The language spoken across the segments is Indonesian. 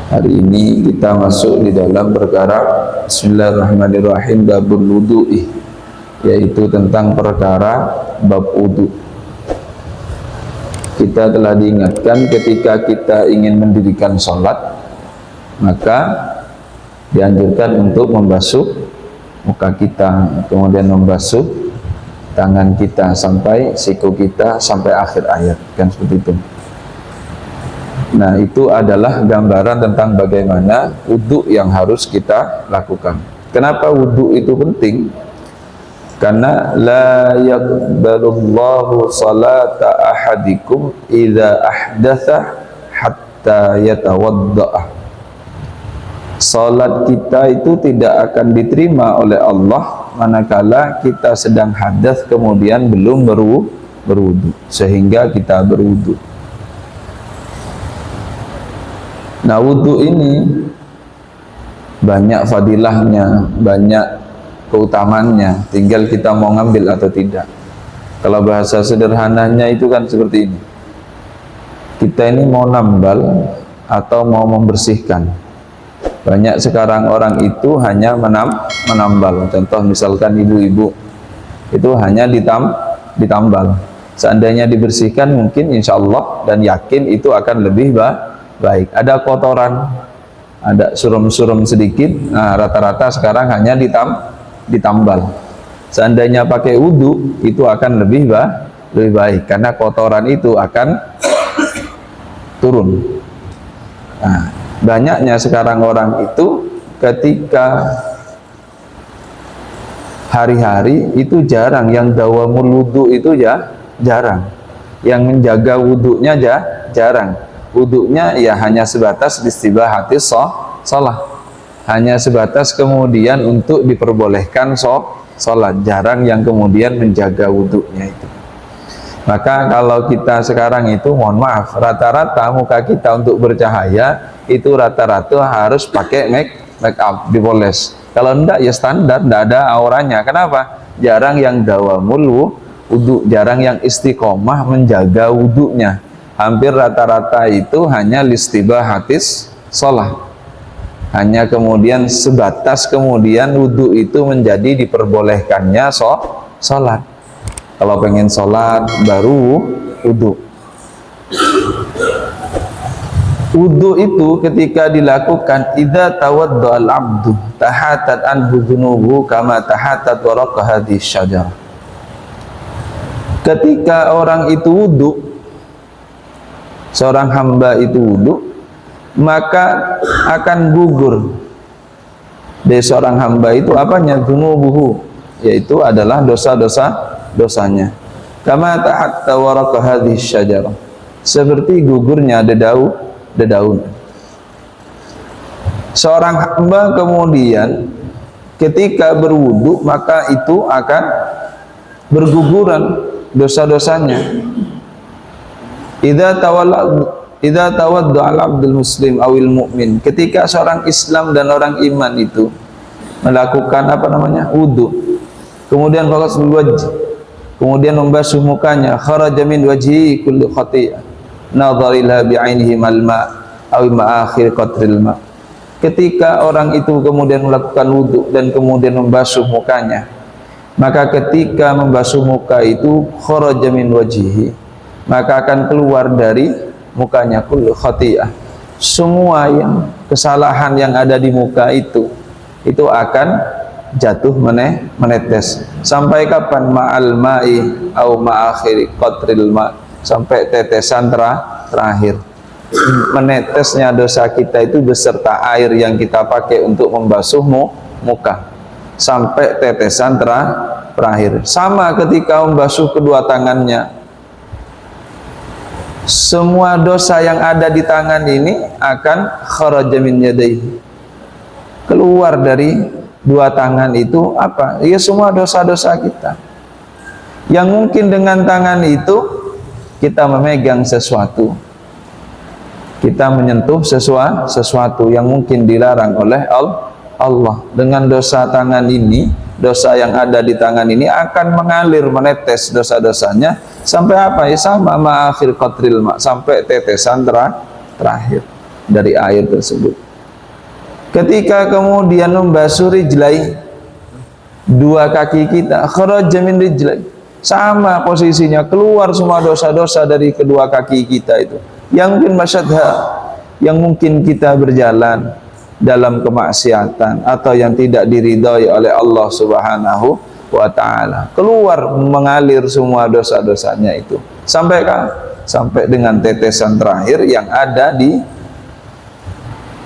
Hari ini kita masuk di dalam perkara Bismillahirrahmanirrahim babul wudu'i, yaitu tentang perkara bab wudu. Kita telah diingatkan ketika kita ingin mendirikan sholat, maka dianjurkan untuk membasuh muka kita, kemudian membasuh tangan kita sampai siku kita sampai akhir ayat, kan seperti itu. Nah, itu adalah gambaran tentang bagaimana wudhu yang harus kita lakukan. Kenapa wudhu itu penting? Karena la yaqbalullahu salata ahadikum idza ahdatha hatta yatawadda'a. Salat kita itu tidak akan diterima oleh Allah manakala kita sedang hadas kemudian belum berwudu, sehingga kita berwudu. Nah, wudhu ini banyak fadilahnya, banyak keutamannya, tinggal kita mau ngambil atau tidak. Kalau bahasa sederhananya itu kan seperti ini, kita ini mau nambal atau mau membersihkan. Banyak sekarang orang itu hanya menambal. Contoh misalkan ibu-ibu itu hanya ditambal. Seandainya dibersihkan mungkin insya Allah dan yakin itu akan lebih baik. Ada kotoran, ada surum-surum sedikit, nah rata-rata sekarang hanya ditambal. Seandainya pakai wudhu itu akan lebih baik, karena kotoran itu akan turun. Nah, banyaknya sekarang orang itu ketika hari-hari itu jarang, yang dawamul wudhu itu jarang, yang menjaga wudhunya jarang. Wudhunya ya hanya sebatas istibahatis sholat, hanya sebatas kemudian untuk diperbolehkan sholat, jarang yang kemudian menjaga wudhunya itu. Maka kalau kita sekarang itu, mohon maaf, rata-rata muka kita untuk bercahaya itu rata-rata harus pakai make up, dipoles. Kalau enggak ya standar, enggak ada auranya. Kenapa? Jarang yang dawamul wudhu, jarang yang istiqomah menjaga wudhunya. Hampir rata-rata itu hanya listibahatis sholat, hanya kemudian sebatas kemudian wudhu itu menjadi diperbolehkannya sholat. Kalau pengen sholat baru wudhu. Wudhu itu ketika dilakukan, idza tawadda al-abdu tahatat anhu dzunubu kama tahatat warqa hadhihi syajarah. Ketika orang itu wudhu, seorang hamba itu wudhu, maka akan gugur dari seorang hamba itu apanya? Dzunubuhu, yaitu adalah dosanya. Kama tahatta warqa hadhihi syajarah, seperti gugurnya dedaun. Seorang hamba kemudian ketika berwudhu maka itu akan berguguran dosa-dosanya. Idza tawadda al-abdul muslim awil mu'min, ketika seorang Islam dan orang iman itu melakukan wudhu, kemudian faqasul wajh, kemudian membasuh mukanya, kharaja min wajhi kullu khati'ah nadharilah bi'ainihi mal-ma' aw ma'akhir qatril ma'. Ketika orang itu kemudian melakukan wudhu dan kemudian membasuh mukanya, maka ketika membasuh muka itu kharaja min wajhihi, maka akan keluar dari mukanya kullu khati'ah, semua yang kesalahan yang ada di muka itu akan jatuh menetes. Sampai kapan? Ma'al ma'i au ma'akhiri qatril ma', sampai tetesan terakhir. Menetesnya dosa kita itu beserta air yang kita pakai untuk membasuh muka sampai tetesan terakhir. Sama ketika membasuh kedua tangannya, semua dosa yang ada di tangan ini akan kharaja min yadayhi, keluar dari dua tangan itu apa? Ya semua dosa-dosa kita. Yang mungkin dengan tangan itu kita memegang sesuatu, kita menyentuh sesuatu yang mungkin dilarang oleh Allah. Dengan dosa tangan ini, dosa yang ada di tangan ini akan mengalir, menetes dosa-dosanya sampai apa ya? Sama ma'akhir qatril ma', sampai tetesan terakhir. dari air tersebut. Ketika kemudian membasuh rijlai, dua kaki kita, kharaja min rijlai, sama posisinya, keluar semua dosa-dosa dari kedua kaki kita itu. Yang mungkin masyadha, yang mungkin kita berjalan dalam kemaksiatan atau yang tidak diridhai oleh Allah Subhanahu wa ta'ala, keluar mengalir semua dosa-dosanya itu. Sampai dengan tetesan terakhir yang ada di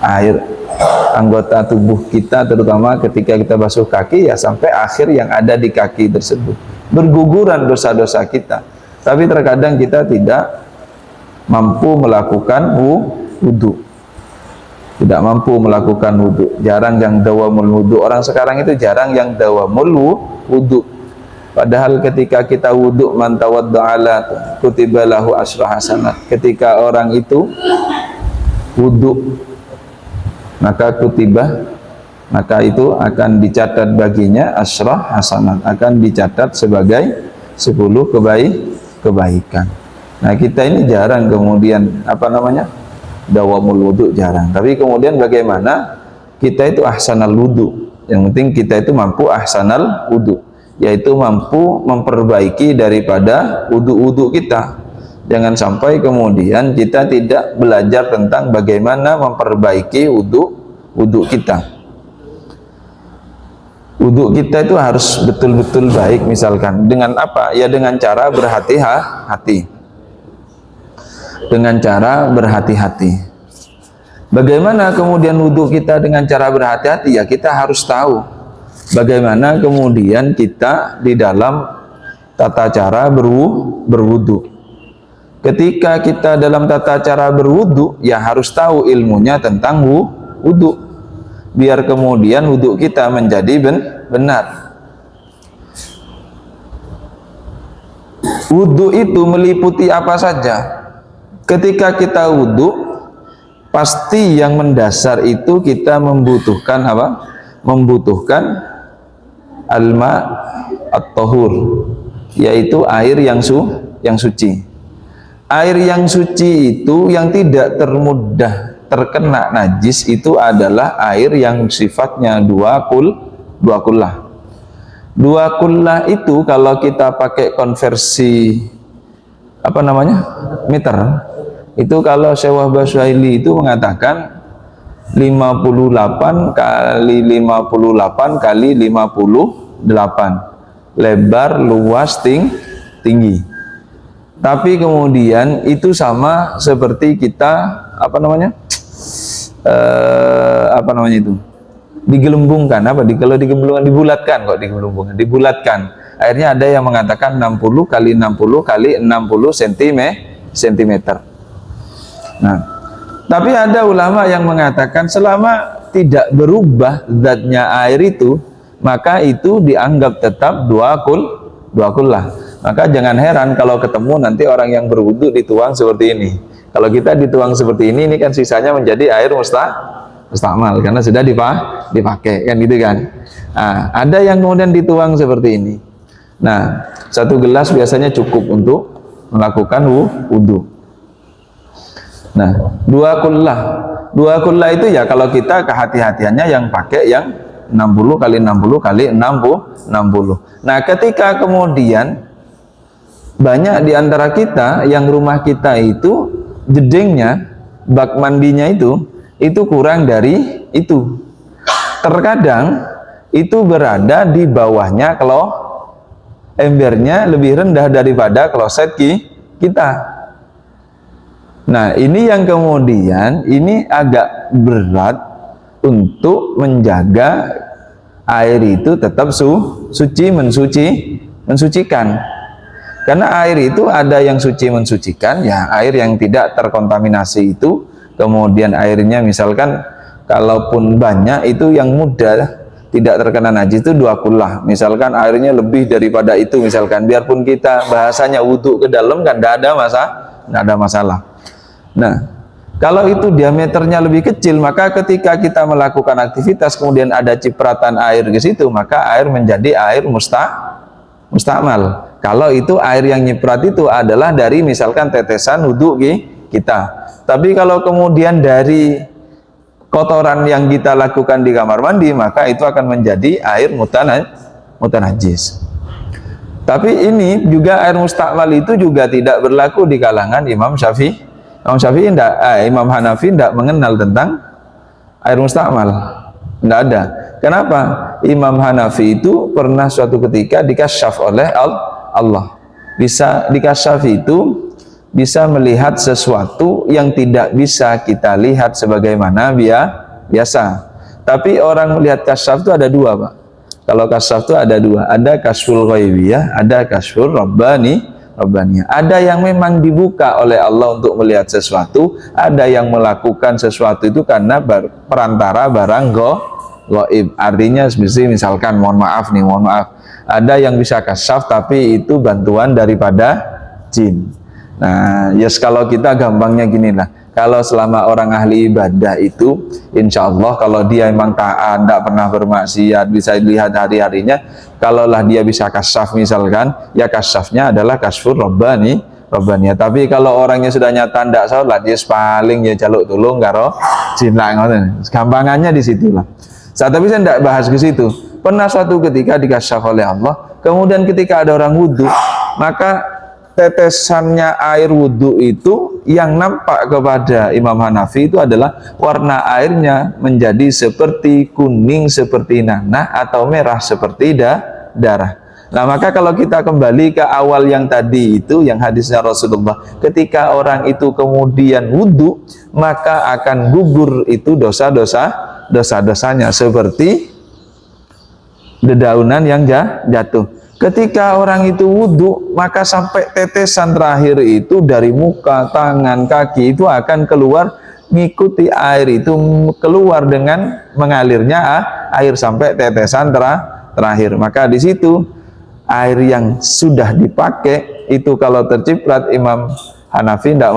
air anggota tubuh kita, terutama ketika kita basuh kaki, ya sampai akhir yang ada di kaki tersebut. Berguguran dosa-dosa kita. Tapi terkadang kita tidak mampu melakukan wudu. Tidak mampu melakukan wudu. Jarang yang dawamul wudu. Orang sekarang itu jarang yang dawamul wudu. Padahal ketika kita wudu, man tawadda'ala kutiba lahu asyra hasanat. Ketika orang itu wudu, maka itu akan dicatat baginya asyra hasanat, akan dicatat sebagai 10 kebaikan. Nah, kita ini jarang kemudian dawamul wudu, jarang. Tapi kemudian bagaimana kita itu ahsanal wudu? Yang penting kita itu mampu ahsanal wudu, yaitu mampu memperbaiki daripada wudu-wudu kita. Jangan sampai kemudian kita tidak belajar tentang bagaimana memperbaiki wudu kita. Wudu kita itu harus betul-betul baik, misalkan dengan apa? Ya dengan cara berhati-hati. Dengan cara berhati-hati. Bagaimana kemudian wudu kita dengan cara berhati-hati? Ya kita harus tahu bagaimana kemudian kita di dalam tata cara berwudu. Ketika kita dalam tata cara berwudu, ya harus tahu ilmunya tentang wudu, biar kemudian wudu kita menjadi benar. Wudu itu meliputi apa saja? Ketika kita wudu, pasti yang mendasar itu kita membutuhkan apa? Membutuhkan alma at-tahur, yaitu air yang suci. Air yang suci itu yang tidak termudah terkena najis itu adalah air yang sifatnya dua kullah. Dua kullah itu kalau kita pakai konversi meter, itu kalau Syekh Wahbah Syuhaili itu mengatakan 58 kali 58 kali 58, lebar, luas, tinggi. Tapi kemudian itu sama seperti kita digelembungkan, kalau digelembungkan dibulatkan. Akhirnya ada yang mengatakan 60 kali 60 kali 60 cm. Nah, tapi ada ulama yang mengatakan selama tidak berubah zatnya air itu, maka itu dianggap tetap dua kullah. Maka jangan heran kalau ketemu nanti orang yang berwudu dituang seperti ini. Kalau kita dituang seperti ini kan sisanya menjadi air mustakmal karena sudah dipakai kan gitu kan. Nah, ada yang kemudian dituang seperti ini. Nah, satu gelas biasanya cukup untuk melakukan wudu. Nah, dua kullah itu ya kalau kita kehati-hatiannya yang pakai yang 60 kali 60 kali 60. Nah, ketika kemudian banyak di antara kita yang rumah kita itu jedingnya, bak mandinya itu kurang dari itu. Terkadang itu berada di bawahnya kalau embernya lebih rendah daripada kloset kita. Nah, ini yang kemudian ini agak berat untuk menjaga air itu tetap mensucikan. Karena air itu ada yang suci mensucikan, ya air yang tidak terkontaminasi itu, kemudian airnya misalkan kalaupun banyak itu yang mudah tidak terkena najis itu dua kullah. Misalkan airnya lebih daripada itu, misalkan biarpun kita bahasanya wudu ke dalam kan tidak ada masalah. Nah, kalau itu diameternya lebih kecil, maka ketika kita melakukan aktivitas kemudian ada cipratan air ke situ, maka air menjadi air mustakmal. Kalau itu air yang nyiprat itu adalah dari misalkan tetesan wudu kita. Tapi kalau kemudian dari kotoran yang kita lakukan di kamar mandi, maka itu akan menjadi air mutanajis. Tapi ini juga air mustakmal itu juga tidak berlaku di kalangan Imam Syafi'i. Imam Hanafi tidak mengenal tentang air mustakmal. Tidak ada. Kenapa? Imam Hanafi itu pernah suatu ketika dikasyaf oleh Allah. Bisa dikasyaf itu bisa melihat sesuatu yang tidak bisa kita lihat sebagaimana biasa. Tapi orang melihat kasyaf itu ada dua, Pak. Kalau kasyaf itu ada dua, ada kasyful ghaibiyah, ada kasyful rabbaniyah. Ada yang memang dibuka oleh Allah untuk melihat sesuatu, ada yang melakukan sesuatu itu karena perantara barang gaib. Artinya misalkan mohon maaf, ada yang bisa kasyaf tapi itu bantuan daripada jin. Nah, kalau kita gampangnya gini lah. Kalau selama orang ahli ibadah itu, insya Allah kalau dia memang taat, tidak pernah bermaksiat, bisa dilihat hari-harinya. Kalaulah dia bisa kasyaf misalkan, ya kasyafnya adalah kasyfur rabbaniyah. Tapi kalau orangnya sudah nyata tidak sholat, dia paling ya jaluk tulung karo jin lah. Gampangannya di situlah. Tapi saya tidak bahas ke situ. Pernah suatu ketika dikasyaf oleh Allah, kemudian ketika ada orang wudhu, maka tetesannya air wudhu itu yang nampak kepada Imam Hanafi itu adalah warna airnya menjadi seperti kuning seperti nanah atau merah seperti darah. Nah, maka kalau kita kembali ke awal yang tadi itu, yang hadisnya Rasulullah, ketika orang itu kemudian wudhu, maka akan gugur itu dosa-dosanya seperti dedaunan yang jatuh. Ketika orang itu wudhu, maka sampai tetesan terakhir itu dari muka, tangan, kaki itu akan keluar, mengikuti air itu keluar dengan mengalirnya air sampai tetesan terakhir. Maka di situ air yang sudah dipakai itu kalau terciprat, Imam Hanafi tidak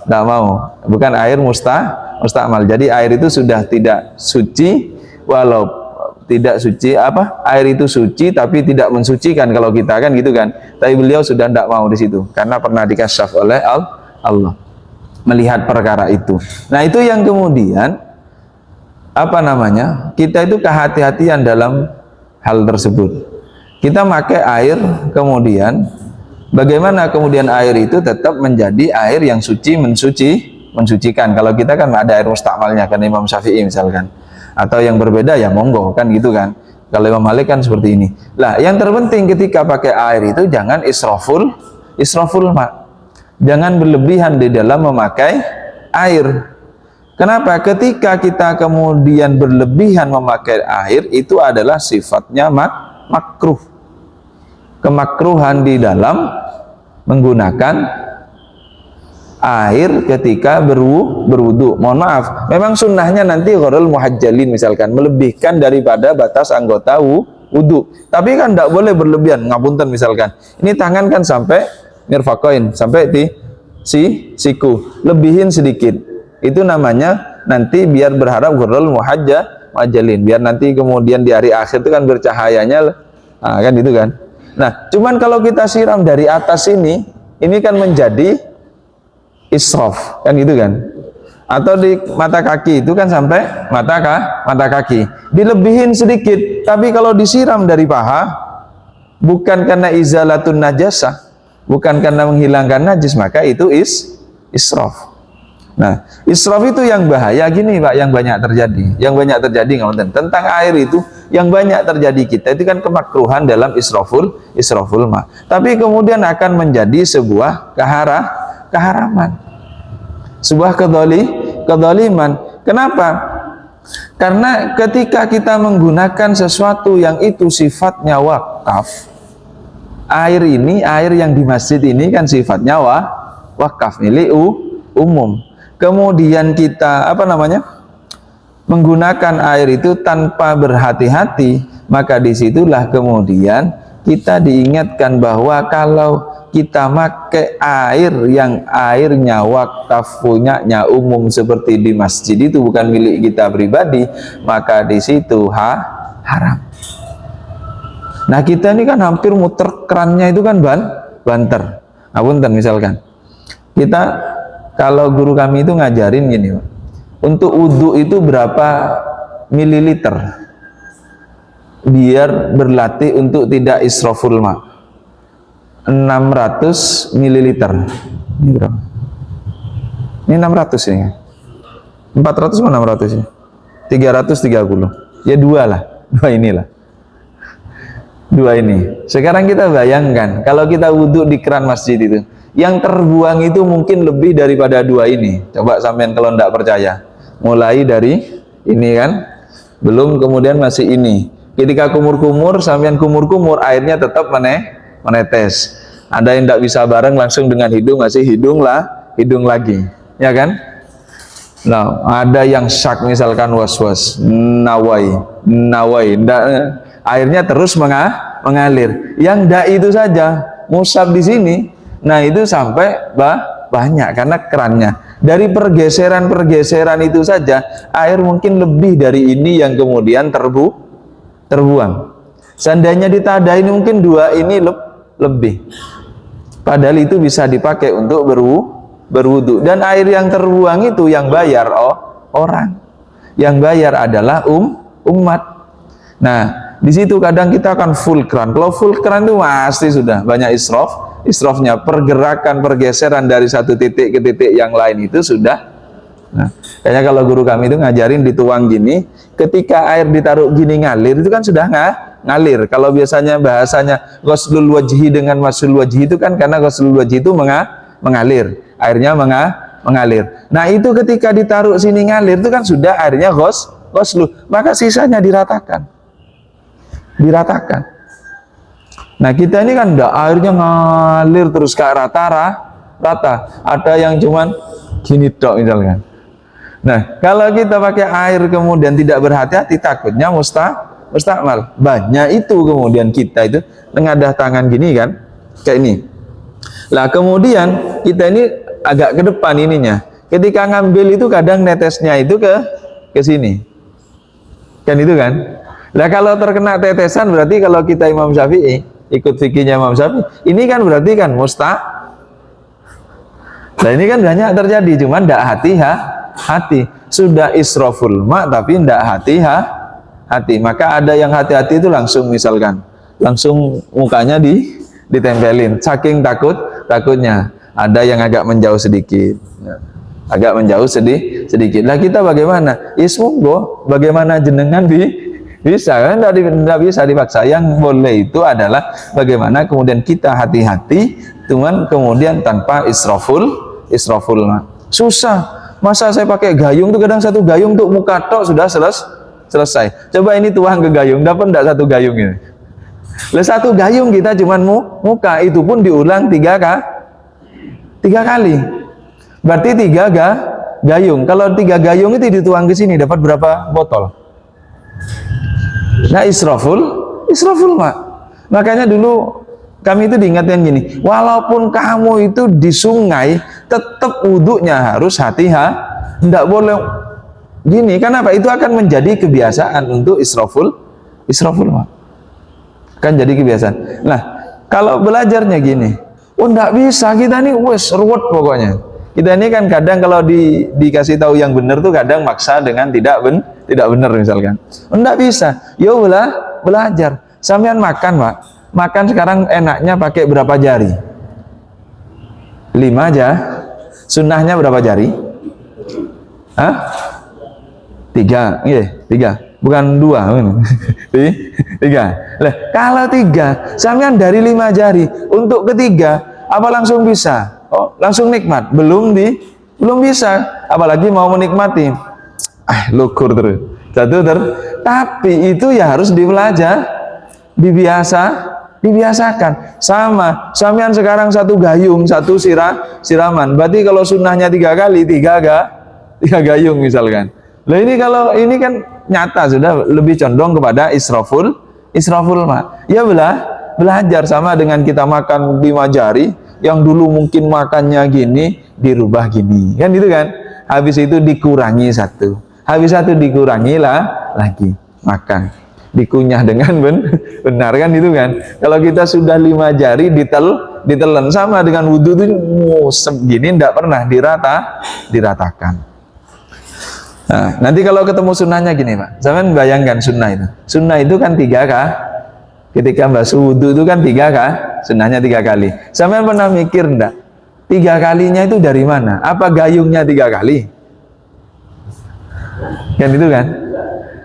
mau. Bukan air mustakmal. Jadi air itu sudah tidak suci, walau tidak suci air itu suci tapi tidak mensucikan kalau kita kan gitu kan. Tapi beliau sudah tidak mau di situ karena pernah dikasyaf oleh Allah melihat perkara itu. Nah, itu yang kemudian kita itu kehati-hatian dalam hal tersebut. Kita pakai air, kemudian bagaimana kemudian air itu tetap menjadi air yang suci, mensucikan. Kalau kita kan ada air mustakmalnya kan Imam Syafi'i misalkan. Atau yang berbeda ya monggo kan gitu kan. Kalau Imam Malik kan seperti ini. Lah, yang terpenting ketika pakai air itu jangan israful jangan berlebihan di dalam memakai air. Kenapa? Ketika kita kemudian berlebihan memakai air, itu adalah sifatnya makruh. Kemakruhan di dalam menggunakan air ketika berwudu. Mohon maaf, memang sunnahnya nanti gharul muhajjalin misalkan, melebihkan daripada batas anggota wudu. Tapi kan tidak boleh berlebihan. Ngapunten misalkan, ini tangan kan sampai mirfaqain, sampai di siku, lebihin sedikit. Itu namanya nanti biar berharap gharul muhajjalin, biar nanti kemudian di hari akhir itu kan bercahayanya, kan gitu kan. Nah, cuman kalau kita siram dari atas ini kan menjadi israf, kan gitu kan. Atau di mata kaki itu kan sampai mata kaki dilebihin sedikit, tapi kalau disiram dari paha bukan karena izalatun najasah, bukan karena menghilangkan najis, maka itu israf. Nah, israf itu yang bahaya gini Pak, yang banyak terjadi tentang air itu, yang banyak terjadi kita itu kan kemakruhan dalam israful ma. Tapi kemudian akan menjadi sebuah keharaman, sebuah kedoliman. Kenapa? Karena ketika kita menggunakan sesuatu yang itu sifatnya wakaf, air yang di masjid ini kan sifatnya wakaf, milik umum. Kemudian kita menggunakan air itu tanpa berhati-hati, maka disitulah kemudian kita diingatkan bahwa kalau kita pakai air yang airnya wakaf, punyanya umum seperti di masjid itu, bukan milik kita pribadi, maka di situ haram. Nah, kita ini kan hampir muter kerannya itu kan banter. Apunten misalkan kita Kalau guru kami itu ngajarin gini, Pak. Untuk wudhu itu berapa mililiter? Biar berlatih untuk tidak israful ma. 600 mililiter. Ini berapa? Ini 600 ini. 400 atau 600 ya? 330. Ya dua lah. Dua inilah. Dua ini. Sekarang kita bayangkan kalau kita wudhu di keran masjid itu, yang terbuang itu mungkin lebih daripada dua ini. Coba sampean kalau tidak percaya, mulai dari ini kan, belum kemudian masih ini. Ketika kumur-kumur, sampean kumur-kumur, airnya tetap menetes. Ada yang tidak bisa bareng langsung dengan hidung, masih hidung lah, hidung lagi, ya kan? Nah, ada yang syak misalkan was-was, nawai, airnya terus mengalir. Yang ndak itu saja, musab di sini. Nah, itu sampai banyak karena kerannya. Dari pergeseran itu saja, air mungkin lebih dari ini yang kemudian terbuang. Seandainya ditadain mungkin dua ini lebih. Padahal itu bisa dipakai untuk berwudu. Dan air yang terbuang itu yang bayar orang. Yang bayar adalah umat. Nah, di situ kadang kita akan full keran. Kalau full keran itu pasti sudah banyak israfnya. Pergerakan pergeseran dari satu titik ke titik yang lain itu sudah. Nah, kayaknya kalau guru kami itu ngajarin dituang gini, ketika air ditaruh gini ngalir itu kan sudah ngalir. Kalau biasanya bahasanya ghuslul wajhi dengan masul wajhi itu kan karena ghuslul wajhi itu mengalir, airnya mengalir. Nah, itu ketika ditaruh sini ngalir itu kan sudah airnya ghuslu, maka sisanya diratakan. Nah, kita ini kan enggak, airnya ngalir terus ke rata. Ada yang cuman gini tok misalkan. Nah, kalau kita pakai air kemudian tidak berhati-hati, takutnya mustakmal. Banyak itu kemudian kita itu mengadah tangan gini kan, kayak ini. Lah kemudian kita ini agak ke depan ininya. Ketika ngambil itu kadang netesnya itu ke sini. Kan itu kan? Lah kalau terkena tetesan berarti kalau kita Imam Syafi'i, ikut fikihnya Imam Syafi'i, ini kan berarti kan Nah, ini kan banyak terjadi, cuman ndak hati. Sudah israful ma tapi ndak hati. Maka ada yang hati-hati itu langsung misalkan, langsung mukanya ditempelin, saking takutnya. Ada yang agak menjauh sedikit. Agak menjauh sedikit. Lah kita bagaimana? Ismunggo, bagaimana jenengan bisa kan? Tidak bisa dipaksa. Yang boleh itu adalah bagaimana kemudian kita hati-hati, cuman kemudian tanpa israful. Susah. Masa saya pakai gayung tuh, kadang satu gayung untuk muka tok sudah selesai. Coba ini tuang ke gayung, dapat enggak satu gayung ini? Lah satu gayung kita cuman muka, itu pun diulang tiga kali. Berarti gayung. Kalau 3 gayung itu dituang ke sini dapat berapa botol? Nah, israful Mak. Makanya dulu kami itu diingatkan gini, walaupun kamu itu di sungai, tetap wudhunya harus hati-hati, tidak boleh gini. Kenapa? Itu akan menjadi kebiasaan untuk israful Mak. Kan jadi kebiasaan. Nah, kalau belajarnya gini, tidak bisa, kita ini wes ruwet pokoknya. Kita ini kan kadang kalau dikasih tahu yang benar tuh kadang maksa dengan tidak benar misalkan. Tidak bisa. Yo belajar. Sampean makan, Pak. Makan sekarang enaknya pakai berapa jari? 5 aja. Sunnahnya berapa jari? 3. Iya, 3. Bukan 2. 3. Lah, kalau 3, sampean dari 5 jari untuk ketiga, apa langsung bisa? Oh, langsung nikmat? Belum bisa. Apalagi mau menikmati. Lukur terus. Tapi itu ya harus dibiasakan. Sama sampean sekarang satu gayung, satu siraman, berarti kalau sunnahnya 3 kali, 3 gayung misalkan. Lah ini kalau ini kan nyata sudah lebih condong kepada israful Mak. Ya belajar sama dengan kita makan 5 jari, yang dulu mungkin makannya gini dirubah gini, kan itu kan. Habis itu dikurangi 1, habis 1 dikurangi lagi makan, dikunyah dengan benar kan itu kan. Kalau kita sudah 5 jari ditelan. Sama dengan wudhu itu segini tidak pernah diratakan. Nah, nanti kalau ketemu sunnahnya gini Pak, sampean bayangkan sunnah itu. Sunnah itu kan 3 kah? Ketika basuh wudhu itu kan 3 kah? Sunnahnya 3 kali. Sampean pernah mikir enggak? 3 kalinya itu dari mana? Apa gayungnya 3 kali? Kan itu kan?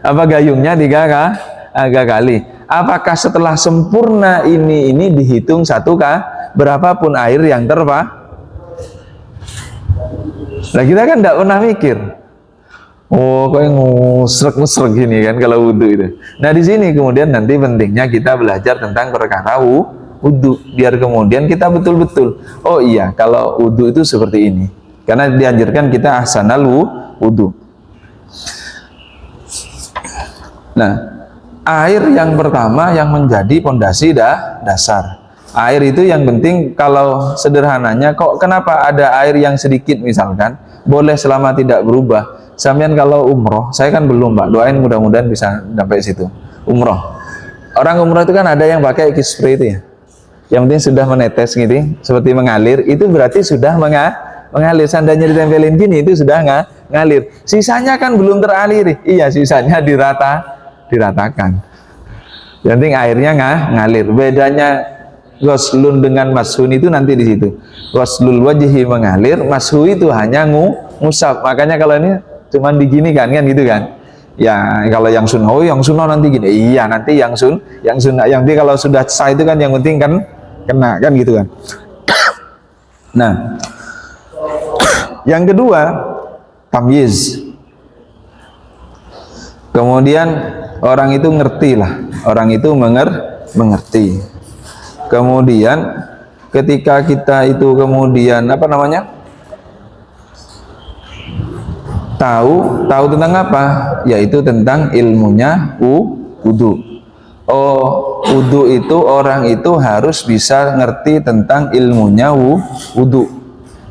Apa gayungnya 3 kali? Apakah setelah sempurna ini dihitung 1 kah? Berapapun air yang Nah kita kan tidak pernah mikir. Oh, kok ngusrek-ngusrek gini kan kalau wudhu itu. Nah di sini kemudian nanti pentingnya kita belajar tentang perkara wudhu, biar kemudian kita betul-betul, oh iya kalau wudhu itu seperti ini. Karena dianjurkan kita ahsanal wudhu. Nah, air yang pertama yang menjadi pondasi dasar. Air itu yang penting, kalau sederhananya kok kenapa ada air yang sedikit misalkan, boleh selama tidak berubah. Sampean kalau umroh, saya kan belum Pak, doain mudah-mudahan bisa sampai situ. Umroh. Orang umroh itu kan ada yang pakai spray itu ya. Yang penting sudah menetes gitu, seperti mengalir, itu berarti sudah mengalir. Seandainya ditempelin gini, itu sudah ngalir. Sisanya kan belum teraliri. Iya, sisanya diratakan. Yang penting airnya ngalir. Bedanya ghuslun dengan mashun itu nanti di situ. Ghuslul wajhi mengalir, mashu itu hanya ngusap. Makanya kalau ini cuman diginikan kan gitu kan. Ya kalau yang sunnah nanti gini. Iya, nanti yang sunnah. Yang nanti kalau sudah sah itu kan yang penting kan kena kan gitu kan. Nah, yang kedua tamyiz. Kemudian orang itu ngerti lah, orang itu mengerti. Kemudian ketika kita itu kemudian tahu tentang apa? Yaitu tentang ilmunya wudhu. Oh, wudhu itu orang itu harus bisa ngerti tentang ilmunya wudhu.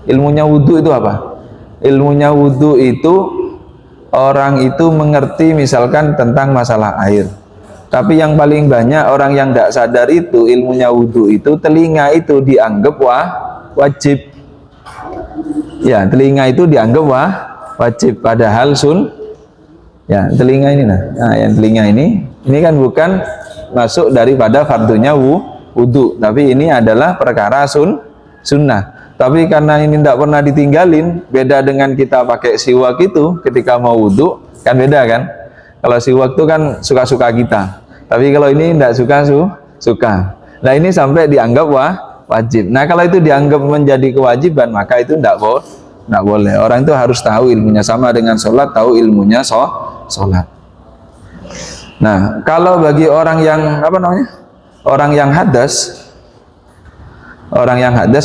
Ilmunya wudhu itu apa? Ilmunya wudhu itu orang itu mengerti misalkan tentang masalah air. Tapi yang paling banyak orang yang tidak sadar itu ilmunya wudhu itu telinga itu dianggap wajib. Ya, telinga itu dianggap wajib, padahal ya telinga ini yang telinga ini kan bukan masuk daripada fardunya wudhu, tapi ini adalah perkara sunnah. Tapi karena ini tidak pernah ditinggalin, beda dengan kita pakai siwak itu ketika mau wudhu, kan beda kan. Kalau siwak itu kan suka-suka kita, tapi kalau ini tidak suka. Nah ini sampai dianggap wajib. Nah kalau itu dianggap menjadi kewajiban, maka itu tidak boleh. Orang itu harus tahu ilmunya, sama dengan sholat, tahu ilmunya sholat. Nah kalau bagi orang yang orang yang hadas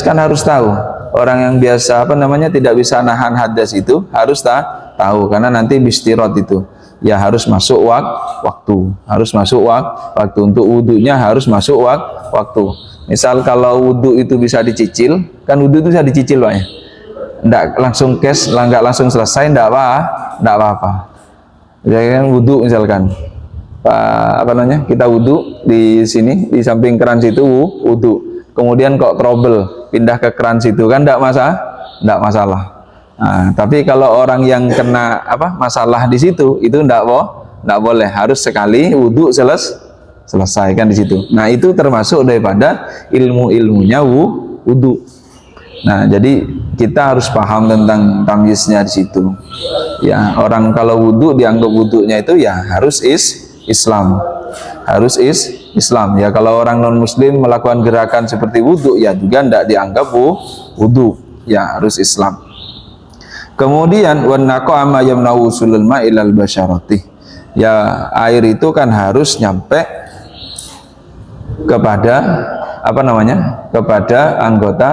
kan harus tahu. Orang yang biasa tidak bisa nahan hadas itu harus tahu, karena nanti bistirot itu ya harus masuk waktu, untuk wudhunya harus masuk waktu. Misal kalau wudhu itu bisa dicicil, kan wudhu itu bisa dicicil Pak ya, nggak langsung nggak langsung selesai, nggak apa-apa. Jadi kan wudhu misalkan kita wudhu di sini, di samping keran situ wudhu, kemudian kok trouble pindah ke keran situ, kan tidak masalah. Nah, tapi kalau orang yang kena masalah di situ, itu tidak boleh, harus sekali wudhu selesai kan di situ. Nah itu termasuk daripada ilmunya wudhu. Nah jadi kita harus paham tentang tamyiznya di situ. Ya, orang kalau wudhu dianggap wudhunya itu ya harus Islam, Islam. Ya kalau orang non muslim melakukan gerakan seperti wudhu, ya juga tidak dianggap wudhu, ya harus Islam. Kemudian wanaqama yamna'u usulul ma'ilal basyarati. Ya air itu kan harus nyampe kepada kepada anggota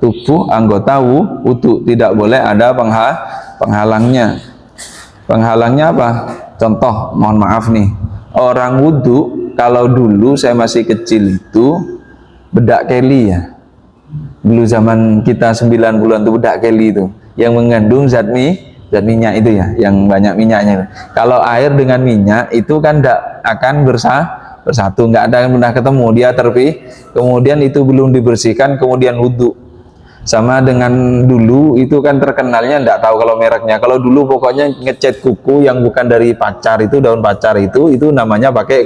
tubuh, anggota wudhu. Tidak boleh ada penghalangnya. Penghalangnya apa? Contoh, mohon maaf nih, orang wudhu kalau dulu saya masih kecil itu bedak keli ya. Dulu zaman kita 90-an itu bedak keli itu yang mengandung zat minyak itu ya, yang banyak minyaknya. Kalau air dengan minyak itu kan tidak akan bersatu, nggak ada yang pernah ketemu, dia kemudian itu belum dibersihkan, kemudian wudhu. Sama dengan dulu itu kan terkenalnya, nggak tahu kalau mereknya, kalau dulu pokoknya ngecat kuku yang bukan dari pacar, itu daun pacar itu namanya pakai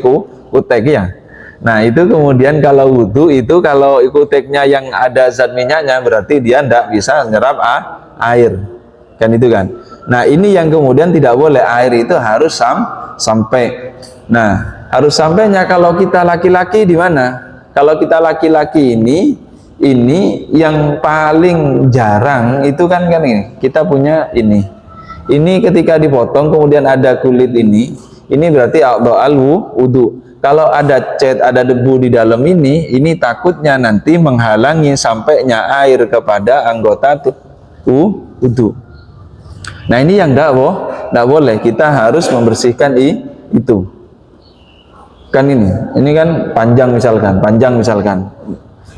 kutek ya. Nah itu kemudian kalau wudhu itu, kalau kuteknya yang ada zat minyaknya, berarti dia nggak bisa nyerap air, kan itu kan. Nah ini yang kemudian tidak boleh, air itu harus sampai. Nah harus sampainya kalau kita laki-laki di mana? Kalau kita laki-laki ini yang paling jarang itu kan ini, kita punya ini ketika dipotong kemudian ada kulit ini berarti al wudu. Kalau ada cat, ada debu di dalam ini takutnya nanti menghalangi sampainya air kepada anggota wudu. Nah ini yang enggak boleh, kita harus membersihkan itu. Kan ini kan panjang misalkan.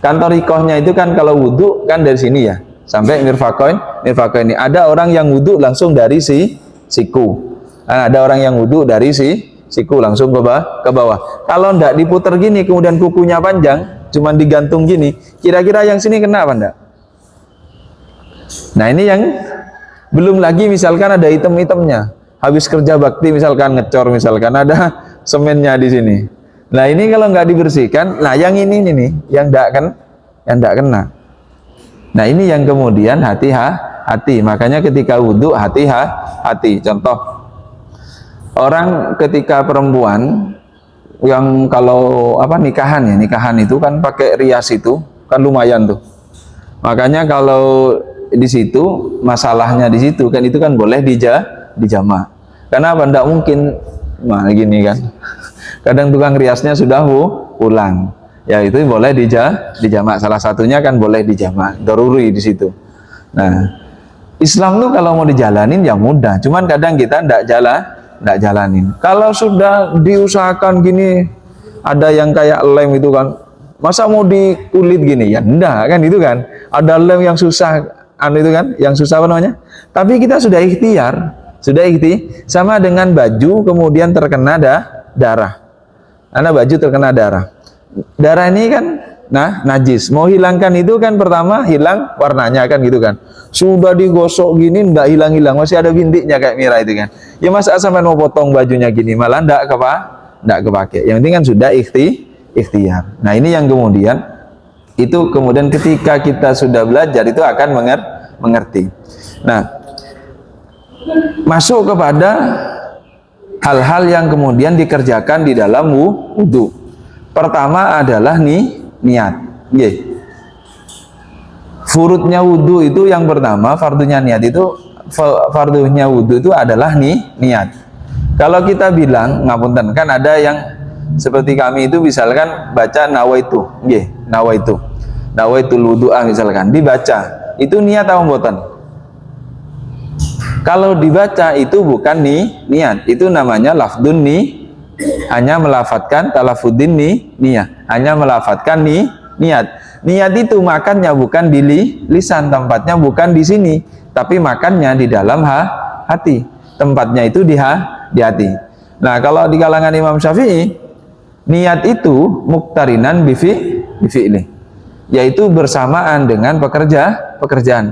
Kan thariqahnya itu kan kalau wudu kan dari sini ya, sampai mirfaqain ini. Ada orang yang wudu langsung dari siku. Nah, ada orang yang wudu dari siku langsung ke bawah. Kalau enggak diputer gini, kemudian kukunya panjang, cuman digantung gini, kira-kira yang sini kena apa enggak? Nah ini yang belum lagi misalkan ada item-itemnya, habis kerja bakti misalkan ngecor, misalkan ada semennya di sini. Nah ini kalau nggak dibersihkan, nah yang ini nih yang enggak kena. Nah ini yang kemudian hati-hati. Makanya ketika wudhu hati-hati. Contoh, orang ketika perempuan yang kalau nikahan itu kan pakai rias, itu kan lumayan tuh. Makanya kalau di situ masalahnya di situ kan, itu kan boleh dijama. Karena apa? Nggak mungkin gini kan. Kadang tukang riasnya sudah pulang. Ya itu boleh dijama. Salah satunya kan boleh dijama. Daruri di situ. Nah, Islam tuh kalau mau dijalanin ya mudah. Cuman kadang kita nggak jalanin. Kalau sudah diusahakan gini, ada yang kayak lem itu kan, masa mau di kulit gini ya enggak kan, itu kan. Ada lem yang susah, itu kan, yang susah apa namanya? Tapi kita sudah ikhtiar, sama dengan baju kemudian terkena darah. Karena baju terkena darah ini kan najis, mau hilangkan itu kan pertama hilang warnanya kan, gitu kan. Sudah digosok gini enggak hilang-hilang, masih ada bintiknya kayak Mira itu kan. Ya masa sampai mau potong bajunya gini malah enggak kepake. Yang penting kan sudah ikhtiar. Nah ini yang kemudian ketika kita sudah belajar itu akan mengerti. Nah masuk kepada hal-hal yang kemudian dikerjakan di dalam wudu. Pertama adalah niat. Furudnya wudu itu yang pertama, fardunya wudu itu adalah niat. Kalau kita bilang, ngapunten, kan ada yang seperti kami itu misalkan baca nawaitul wudu'a misalkan, dibaca. Itu niat atau mboten? Kalau dibaca itu bukan niat, itu namanya lafdun hanya melafatkan talafuddin niat, hanya melafatkan niat. Niat itu makannya bukan di lisan, tempatnya bukan di sini, tapi makannya di dalam hati. Tempatnya itu di hati. Nah, kalau di kalangan Imam Syafi'i, niat itu muktarinan bifi'li, yaitu bersamaan dengan pekerjaan.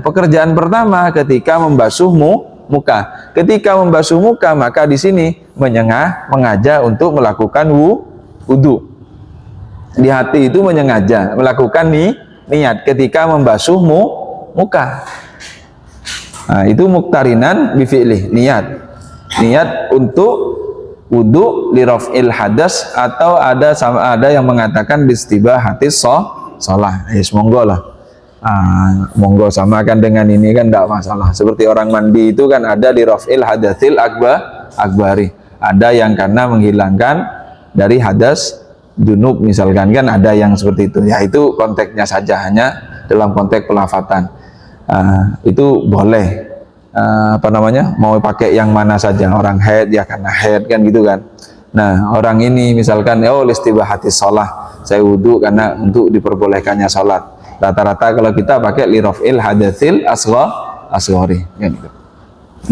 Pekerjaan pertama ketika membasuh muka. Ketika membasuh muka, maka di sini mengajak untuk melakukan wudu. Di hati itu menyengaja melakukan niat ketika membasuh muka. Nah, itu muktarinan bifi'li, niat untuk wudu li raf'il hadas, atau ada yang mengatakan bistibahatis shalah. Monggo lah. Monggo samakan dengan ini kan tidak masalah. Seperti orang mandi itu kan ada di raf'il hadatsil akbari. Ada yang karena menghilangkan dari hadas junub misalkan, kan ada yang seperti itu. Ya itu konteksnya saja, hanya dalam konteks pelafatan. Itu boleh. Mau pakai yang mana saja. Orang haid ya karena haid kan, gitu kan. Nah orang ini misalkan listibahatis shalah, saya wudu karena untuk diperbolehkannya sholat. Rata-rata kalau kita pakai lirafil hadatsil asghari kan gitu.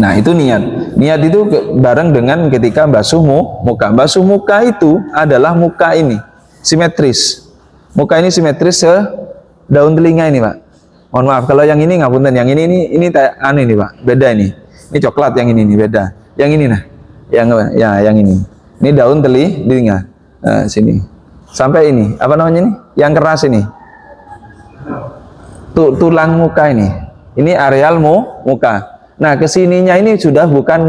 Nah, itu niat. Niat itu bareng dengan ketika basuh muka. Basuh muka itu adalah muka ini simetris. Muka ini simetris daun telinga ini, Pak. Mohon maaf kalau yang ini ngapunten, yang ini anu ini, Pak. Beda ini. Ini coklat, yang ini beda. Yang ini nah. Yang ini. Ini daun telinga. Nah, sini. Sampai ini, apa namanya ini? Yang keras ini. Tulang muka ini. Ini areal muka. Nah, kesininya ini sudah bukan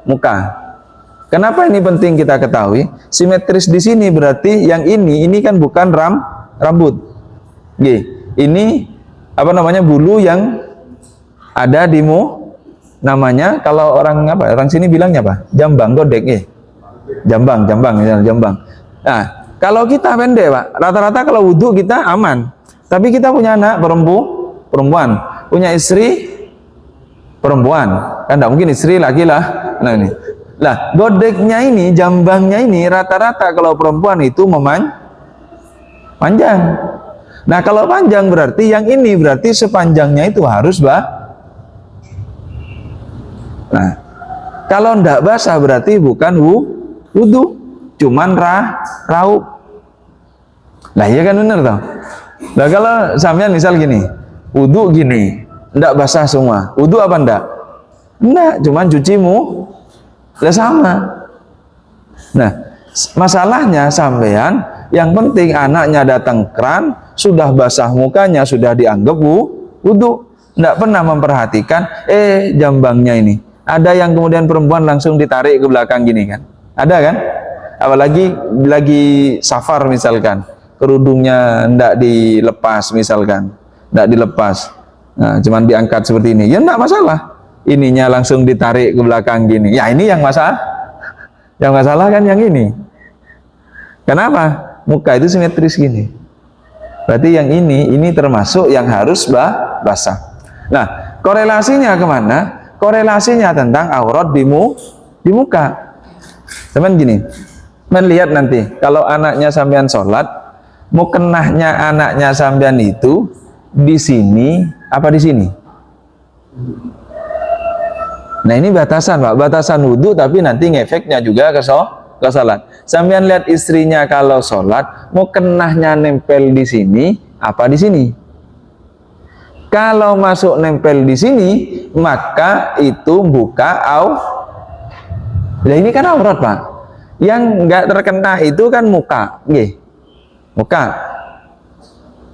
muka. Kenapa ini penting kita ketahui? Simetris di sini berarti yang ini kan bukan rambut. Ini apa namanya, bulu yang ada di namanya kalau orang sini bilangnya apa? Jambang, godek, jambang. Nah, kalau kita pendek, Pak, rata-rata kalau wudhu kita aman. Tapi kita punya anak perempuan, punya istri perempuan, kan tidak mungkin istri laki lah. Nah ini, lah godeknya ini, jambangnya ini rata-rata kalau perempuan itu panjang. Nah kalau panjang berarti yang ini berarti sepanjangnya itu harus Nah kalau tidak basah berarti bukan wudhu, cuman raup. Nah iya kan bener toh. Nah kalau sampean misal gini, wudhu gini, ndak basah semua. Wudu apa ndak? Ndak, cuman cucimu. Lah sama. Nah, masalahnya sampean yang penting anaknya datang keran, sudah basah mukanya, sudah dianggap wudu. Ndak pernah memperhatikan jambangnya ini. Ada yang kemudian perempuan langsung ditarik ke belakang gini kan? Ada kan? Apalagi lagi safar misalkan, kerudungnya ndak dilepas misalkan, ndak dilepas. Nah, cuman diangkat seperti ini, ya enggak masalah. Ininya langsung ditarik ke belakang gini. Ya ini yang masalah. Yang masalah kan yang ini. Kenapa? Muka itu simetris gini. Berarti yang ini termasuk yang harus basah. Nah, korelasinya kemana? Korelasinya tentang aurat di muka. Teman gini, melihat nanti kalau anaknya sampean sholat, mukenahnya anaknya sampean itu di sini apa di sini? Nah ini batasan, Pak, batasan wudhu, tapi nanti ngefeknya juga ke sholat. Sampean lihat istrinya kalau sholat, mau kenahnya nempel di sini apa di sini? Kalau masuk nempel di sini, maka itu buka Nah ini kan aurat, Pak. Yang nggak terkena itu kan muka, muka.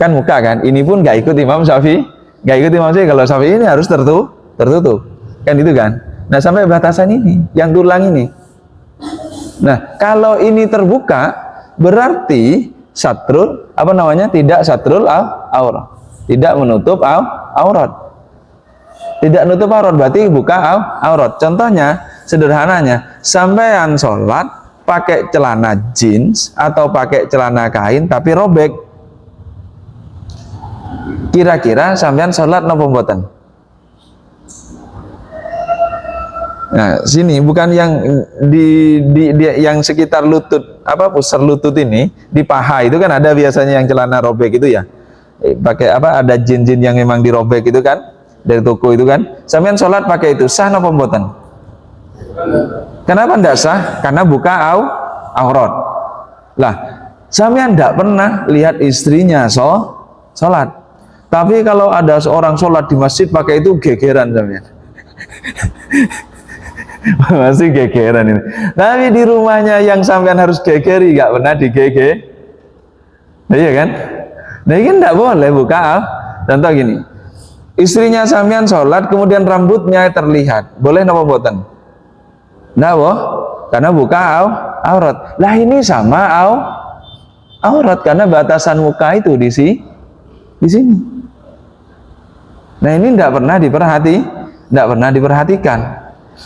Kan muka kan, ini pun nggak ikut Imam Syafi'i, kalau Syafi'i ini harus tertutup, kan itu kan. Nah sampai batasan ini, yang tulang ini. Nah kalau ini terbuka, berarti satrul, apa namanya, tidak satrul aurat, tidak menutup aurat, tidak menutup aurat, berarti buka aurat. Contohnya, sederhananya, sampean sholat pakai celana jeans atau pakai celana kain tapi robek. Kira-kira sampean sholat napa mboten? Nah, sini bukan yang di yang sekitar lutut, apa pusar lutut ini, di paha itu kan ada biasanya yang celana robek itu ya. Pakai apa, ada jin-jin yang memang dirobek itu kan, dari toko itu kan. Sampean sholat pakai itu, sah napa mboten? Kenapa ndak sah? Karena buka aurat. Lah, sampean ndak pernah lihat istrinya sholat. Tapi kalau ada seorang sholat di masjid pakai itu, gegeran sampean. Masih gegeran ini. Tapi di rumahnya yang sampean harus gegeri, gak pernah digege. Nah, iya kan? Nah ini ndak boleh buka contoh gini. Istrinya sampean sholat, kemudian rambutnya terlihat. Boleh napa mboten? Ndak boh, karena buka aurat. Lah ini sama aurat, karena batasan muka itu di sini. Nah ini tidak pernah diperhatikan.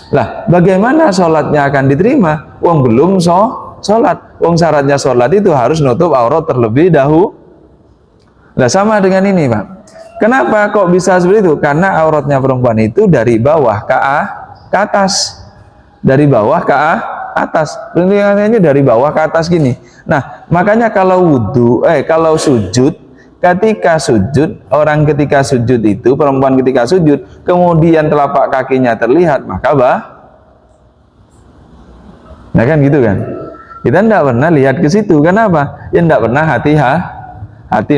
Lah bagaimana sholatnya akan diterima? Wong belum sholat. Wong syaratnya sholat itu harus nutup aurat terlebih dahulu. Nah sama dengan ini, Pak. Kenapa kok bisa seperti itu? Karena auratnya perempuan itu dari bawah ke atas. Dari bawah ke atas. Perlingangannya dari bawah ke atas gini. Nah makanya kalau wudhu, kalau sujud, ketika sujud, orang ketika sujud itu, perempuan ketika sujud, kemudian telapak kakinya terlihat, maka nah kan gitu kan. Kita tidak pernah lihat ke situ. Kenapa? Ya tidak pernah hati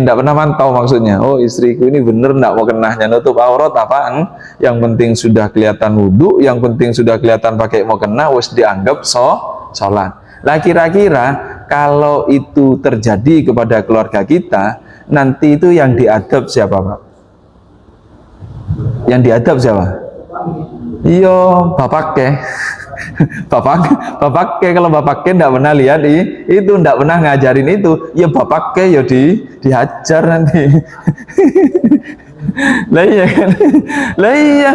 tidak pernah mantau maksudnya. Oh, istriku ini bener tidak mau kenahnya, nutup aurat apaan? Yang penting sudah kelihatan wudhu, yang penting sudah kelihatan pakai mau kenah, wis dianggap sholat. Lah kira-kira kalau itu terjadi kepada keluarga kita, nanti itu yang diadab siapa, Pak? Yang diadab siapa? Iya, bapak ke. bapak ke, kalau bapak ke tidak pernah lihat itu, tidak pernah ngajarin itu, ya bapak ke ya dihajar nanti. Lah iya kan, lah iya,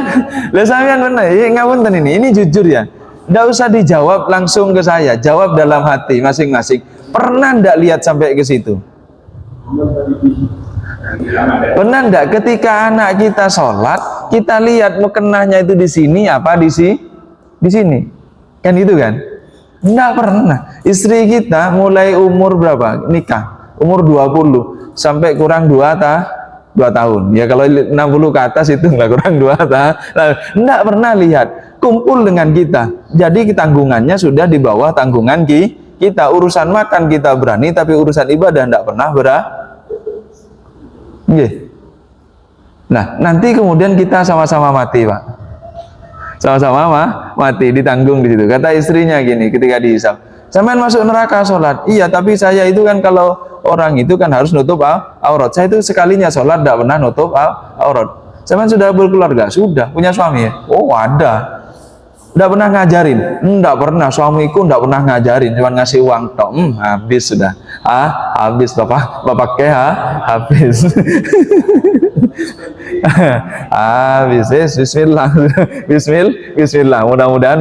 lah sampean benar, ngapunten ini jujur ya, tidak usah dijawab langsung ke saya, jawab dalam hati masing-masing. Pernah tidak lihat sampai ke situ? Pernah tidak ketika anak kita sholat, kita lihat mukenahnya itu di sini apa di sini, kan gitu kan? Enggak pernah. Istri kita mulai umur berapa nikah? Umur 20 sampai kurang 2 tahun. Ya kalau 60 ke atas itu enggak kurang 2 tahun. Enggak pernah lihat kumpul dengan kita. Jadi tanggungannya sudah di bawah tanggungan kita. Urusan makan kita berani, tapi urusan ibadah enggak pernah Nah, nanti kemudian kita sama-sama mati, Pak. Sama-sama mati, ditanggung di situ. Kata istrinya gini ketika dihisab, sampean masuk neraka sholat. Iya, tapi saya itu kan kalau orang itu kan harus nutup aurat. Saya itu sekalinya sholat tidak pernah nutup aurat. Sampean sudah berkeluarga? Sudah. Punya suami ya? Oh, ada. Tidak pernah ngajarin? Tidak pernah. Suamiku tidak pernah ngajarin, cuma ngasih uang tok. Habis sudah. Habis bapak habis. Habis. Bismillah. Mudah-mudahan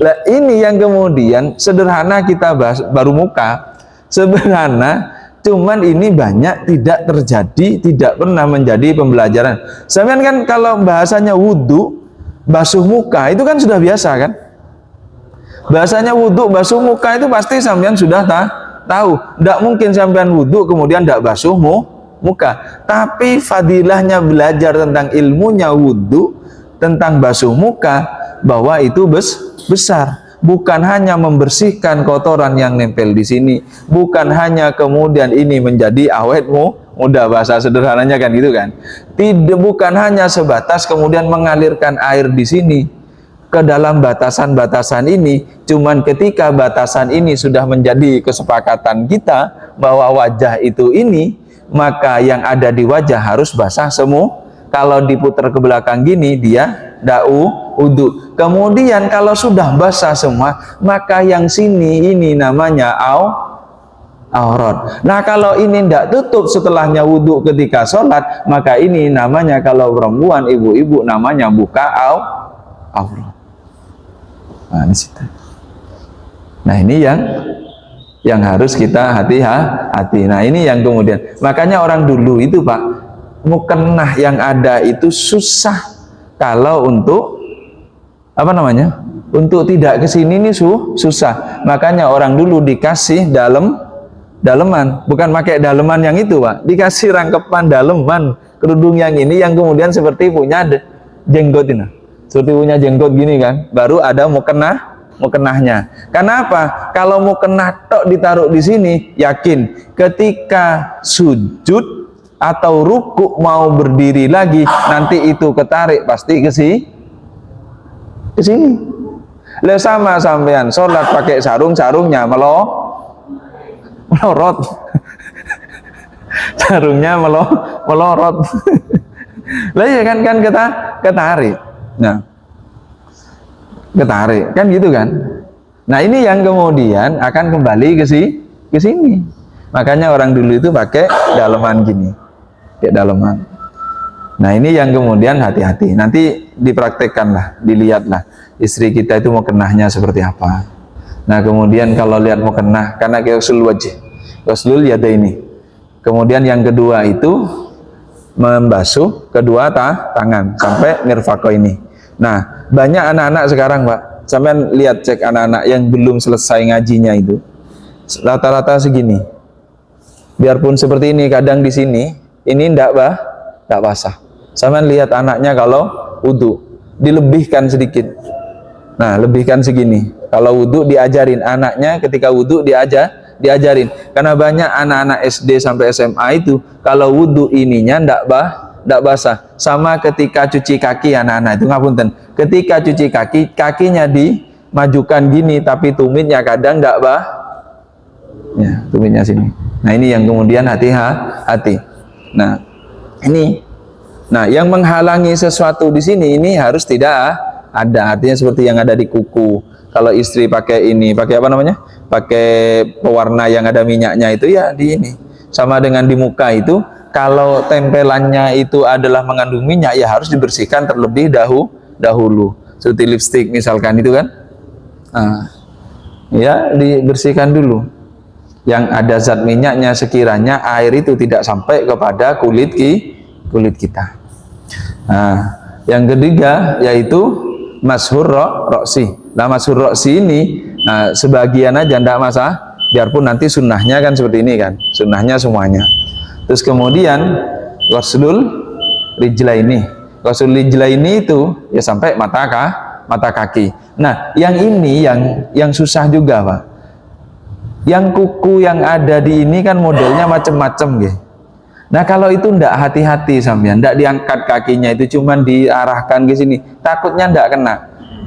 Lah ini yang kemudian sederhana kita bahas, baru muka sederhana, cuman ini banyak tidak terjadi, tidak pernah menjadi pembelajaran. Sampean kan kalau bahasanya wudhu basuh muka itu kan sudah biasa kan, bahasanya wudhu basuh muka itu pasti sampean sudah tahu. Tidak mungkin sampean wudhu kemudian tidak basuh muka. Tapi fadilahnya belajar tentang ilmunya wudhu, tentang basuh muka, bahwa itu besar. Bukan hanya membersihkan kotoran yang nempel di sini, bukan hanya kemudian ini menjadi awetmu mudah, bahasa sederhananya kan gitu kan. Tidak, bukan hanya sebatas kemudian mengalirkan air di sini ke dalam batasan-batasan ini. Cuman ketika batasan ini sudah menjadi kesepakatan kita bahwa wajah itu ini, maka yang ada di wajah harus basah semua. Kalau diputar ke belakang gini, dia wudhu. Kemudian kalau sudah basah semua, maka yang sini ini namanya aurat. Nah kalau ini tidak tutup setelahnya wudhu ketika sholat, maka ini namanya kalau perempuan, ibu-ibu, namanya buka aurat. Nah ini yang harus kita hati-hati. Nah ini yang kemudian, makanya orang dulu itu Pak, mukenah yang ada itu susah kalau untuk untuk tidak kesini ini susah. Makanya orang dulu dikasih daleman, bukan pakai daleman yang itu Pak, dikasih rangkepan daleman kerudung yang ini, yang kemudian seperti punya jenggot ini, seperti punya jenggot gini kan, baru ada mukenahnya. Kenapa? Kalau mukenah tok ditaruh di sini, yakin ketika sujud atau ruku mau berdiri lagi, nanti itu ketarik pasti ke sini. Lah sama sampean sholat pakai sarungnya melorot. Sarungnya melorot. Lah ya kan kita ketarik. Nah, ketarik kan gitu kan. Nah ini yang kemudian akan kembali ke sini. Makanya orang dulu itu pakai daleman gini, kayak daleman. Nah ini yang kemudian hati-hati. Nanti dipraktekkanlah, dilihatlah istri kita itu mau kenahnya seperti apa. Nah kemudian kalau lihat mau kenah, karena ghusl wajh, ghusl yadaini. Kemudian yang kedua itu membasuh kedua tangan sampai mirfaqo ini. Nah banyak anak-anak sekarang Pak, sampean lihat cek anak-anak yang belum selesai ngajinya itu, rata-rata segini. biarpun seperti ini, kadang di sini ini ndak basah. Sama lihat anaknya kalau wudu dilebihkan sedikit. Nah, lebihkan segini. Kalau wudu diajarin anaknya, ketika wudu diajarin. Karena banyak anak-anak SD sampai SMA itu kalau wudu ininya ndak basah. Sama ketika cuci kaki anak-anak itu, ngapunten. Ketika cuci kaki, kakinya dimajukan gini, tapi tumitnya kadang ndak ya, tumitnya sini. Nah, ini yang kemudian hati-hati. Nah, yang menghalangi sesuatu di sini ini harus tidak ada. Artinya seperti yang ada di kuku. Kalau istri pakai ini, pakai apa namanya? Pakai pewarna yang ada minyaknya itu ya di ini. Sama dengan di muka itu, kalau tempelannya itu adalah mengandung minyak ya harus dibersihkan terlebih dahulu. Seperti lipstick misalkan itu kan. Nah, ya dibersihkan dulu. Yang ada zat minyaknya, sekiranya air itu tidak sampai kepada kulit kita. Nah, yang ketiga yaitu mashur roksi. Nah, mashur roksi ini sebagian aja ndak masalah, biarpun nanti sunnahnya kan seperti ini kan, sunnahnya semuanya. Terus kemudian ghuslul rijlaini. Ghuslul rijlaini itu ya sampai mata kaki. Nah, yang ini yang susah juga, Pak. Yang kuku yang ada di ini kan modelnya macam-macam gitu. Nah, kalau itu ndak hati-hati sampean, ndak diangkat kakinya, itu cuman diarahkan ke sini, takutnya ndak kena.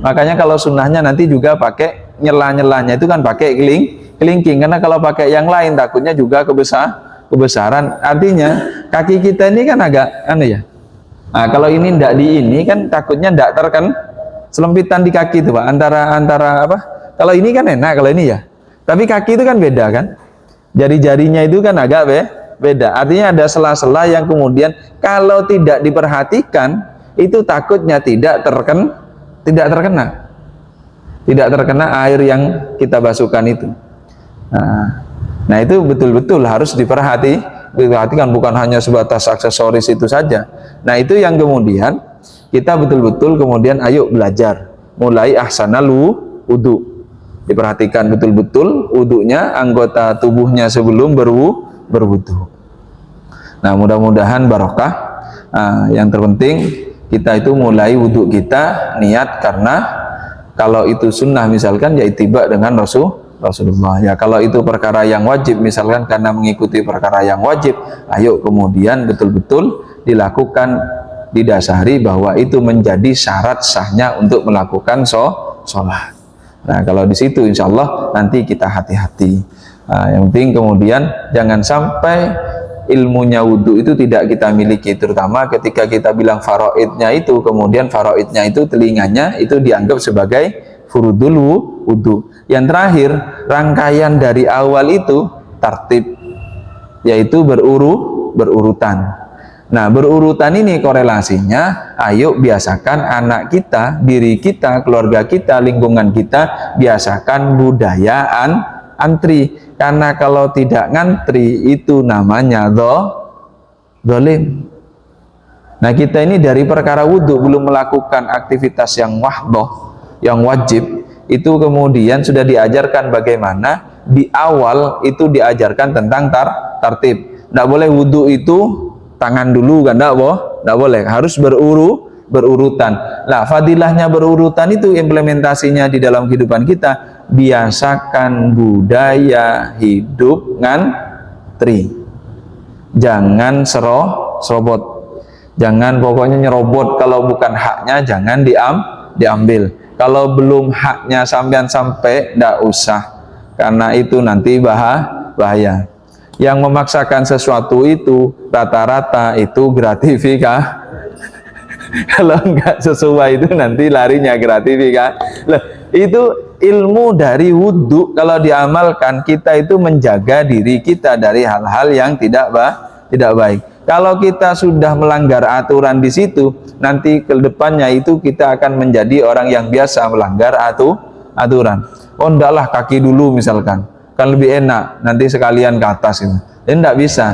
Makanya kalau sunnahnya nanti juga pakai nyela-nyelanya itu kan pakai kelingking, karena kalau pakai yang lain takutnya juga kebesaran. Artinya kaki kita ini kan agak aneh ya. Nah, kalau ini ndak di ini kan takutnya ndak selempitan di kaki itu, Pak, antara apa? Kalau ini kan enak, kalau ini ya. Tapi kaki itu kan beda kan? Jari-jarinya itu kan agak beda. Artinya ada sela-sela yang kemudian kalau tidak diperhatikan itu takutnya tidak terkena air yang kita basuhkan itu. Nah itu betul-betul harus diperhatikan, bukan hanya sebatas aksesoris itu saja. Nah itu yang kemudian kita betul-betul kemudian ayo belajar mulai ahsanal wudu. Diperhatikan betul-betul wudunya, anggota tubuhnya sebelum berwudu. Nah, mudah-mudahan barokah. Yang terpenting kita itu mulai wudu kita niat karena kalau itu sunnah misalkan ya ittiba dengan Rasulullah. Ya kalau itu perkara yang wajib misalkan karena mengikuti perkara yang wajib, ayo kemudian betul-betul dilakukan, didasari bahwa itu menjadi syarat sahnya untuk melakukan sholat. Nah, kalau di situ insya Allah nanti kita hati-hati. Yang penting kemudian jangan sampai ilmunya wudu itu tidak kita miliki, terutama ketika kita bilang faraidnya itu, kemudian faraidnya itu telinganya itu dianggap sebagai furudul wudu. Yang terakhir, rangkaian dari awal itu tartib, yaitu berurutan. Nah, berurutan ini korelasinya, ayo biasakan anak kita, diri kita, keluarga kita, lingkungan kita, biasakan budaya antri. Karena kalau tidak ngantri, itu namanya zalim. Nah, kita ini dari perkara wudhu belum melakukan aktivitas yang wahdoh, yang wajib, itu kemudian sudah diajarkan bagaimana di awal itu diajarkan tentang tartib. Tidak boleh wudhu itu tangan dulu kan, tidak boleh, harus berurutan. Nah, fadilahnya berurutan itu implementasinya di dalam kehidupan kita, biasakan budaya hidup ngantri, jangan serobot, jangan pokoknya nyerobot, kalau bukan haknya jangan diambil, kalau belum haknya sampai tidak usah, karena itu nanti bahaya. Yang memaksakan sesuatu itu rata-rata itu gratifikasi. Kalau enggak sesuai itu nanti larinya gratifikasi. Loh, itu ilmu dari wudhu kalau diamalkan, kita itu menjaga diri kita dari hal-hal yang tidak baik. Kalau kita sudah melanggar aturan di situ, nanti ke depannya itu kita akan menjadi orang yang biasa melanggar aturan. Oh, ndaklah kaki dulu misalkan, kan lebih enak, nanti sekalian ke atas itu. Ini tidak bisa,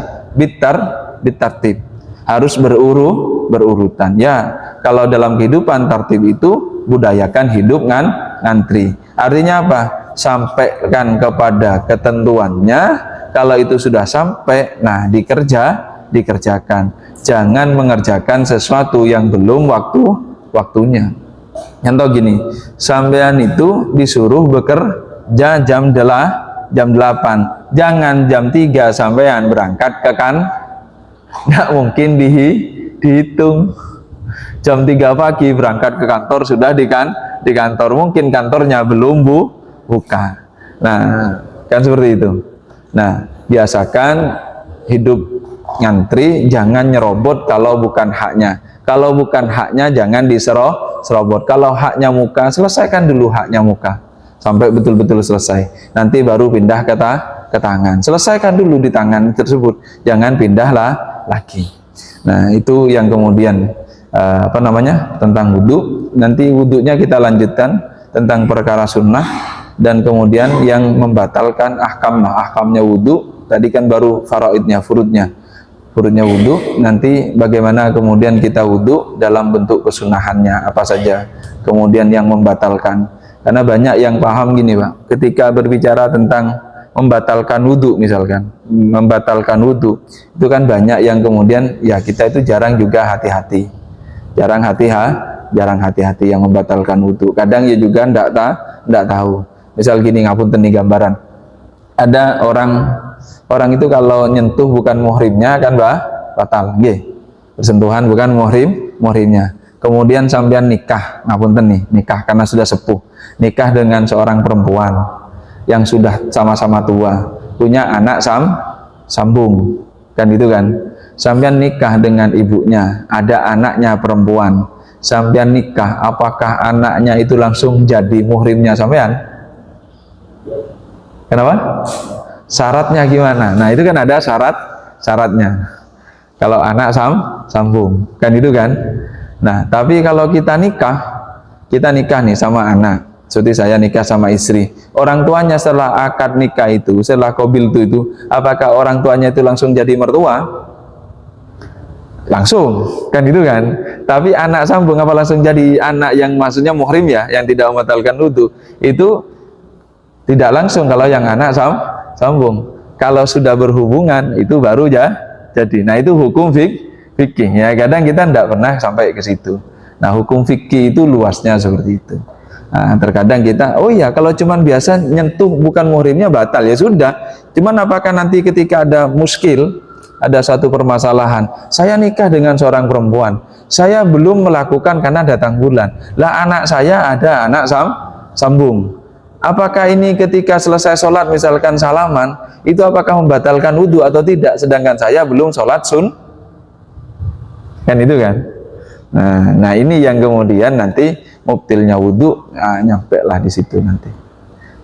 bitartib, harus berurutan. Ya, kalau dalam kehidupan tartib itu budayakan hidup ngantri. Artinya apa? Sampaikan kepada ketentuannya, kalau itu sudah sampai, nah dikerjakan. Jangan mengerjakan sesuatu yang belum waktunya. Contoh gini, sampean itu disuruh bekerja jam 8, jangan jam 3 sampean berangkat ke nggak mungkin dihitung. Jam 3 pagi berangkat ke kantor, sudah di kantor, mungkin kantornya belum buka. Nah, kan seperti itu. Nah, biasakan hidup ngantri, jangan nyerobot kalau bukan haknya. Kalau bukan haknya jangan diserobot. Kalau haknya muka, selesaikan dulu haknya muka sampai betul-betul selesai. Nanti baru pindah ke tangan. Selesaikan dulu di tangan tersebut, jangan pindahlah lagi. Nah, itu yang kemudian tentang wudhu. Nanti wudhunya kita lanjutkan tentang perkara sunnah, dan kemudian yang membatalkan ahkamnya wudhu. Tadi kan baru faraidnya, furudnya wudhu. Nanti bagaimana kemudian kita wudhu dalam bentuk kesunahannya apa saja, kemudian yang membatalkan. Karena banyak yang paham gini Pak, ketika berbicara tentang membatalkan wudhu, misalkan membatalkan wudhu, itu kan banyak yang kemudian ya kita itu jarang hati-hati yang membatalkan wudhu. Kadang ya juga ndak tahu. Misal gini, ngapunten nih gambaran, ada orang itu kalau nyentuh bukan muhrimnya kan batal, bersentuhan bukan muhrimnya. Kemudian sampean nikah, ngapunten nikah karena sudah sepuh, nikah dengan seorang perempuan yang sudah sama-sama tua, punya anak sambung, kan itu kan. Sampean nikah dengan ibunya, ada anaknya perempuan, sampean nikah, apakah anaknya itu langsung jadi muhrimnya sampean? Kenapa? Syaratnya gimana? Nah, itu kan ada syaratnya. Kalau anak sambung, kan itu kan. Nah, tapi kalau kita nikah nih sama anak. Seperti saya nikah sama istri. Orang tuanya setelah akad nikah itu, setelah qabil itu, apakah orang tuanya itu langsung jadi mertua? Langsung, kan itu kan. Tapi anak sambung apa langsung jadi anak yang maksudnya muhrim ya, yang tidak membatalkan wudhu? Itu tidak langsung kalau yang anak sambung. Kalau sudah berhubungan itu baru jadi. Nah, itu hukum fikih ya. Kadang kita tidak pernah sampai ke situ. Nah, hukum fikih itu luasnya seperti itu. Nah, terkadang kita, oh ya kalau cuman biasa nyentuh bukan muhrimnya batal, ya sudah. Cuman apakah nanti ketika ada muskil, ada satu permasalahan, saya nikah dengan seorang perempuan, saya belum melakukan karena datang bulan, lah anak saya ada anak sambung, apakah ini ketika selesai sholat misalkan salaman, itu apakah membatalkan wudhu atau tidak, sedangkan saya belum sholat kan itu kan. Nah ini yang kemudian nanti mubtilnya wudhu, nyampe lah di situ nanti.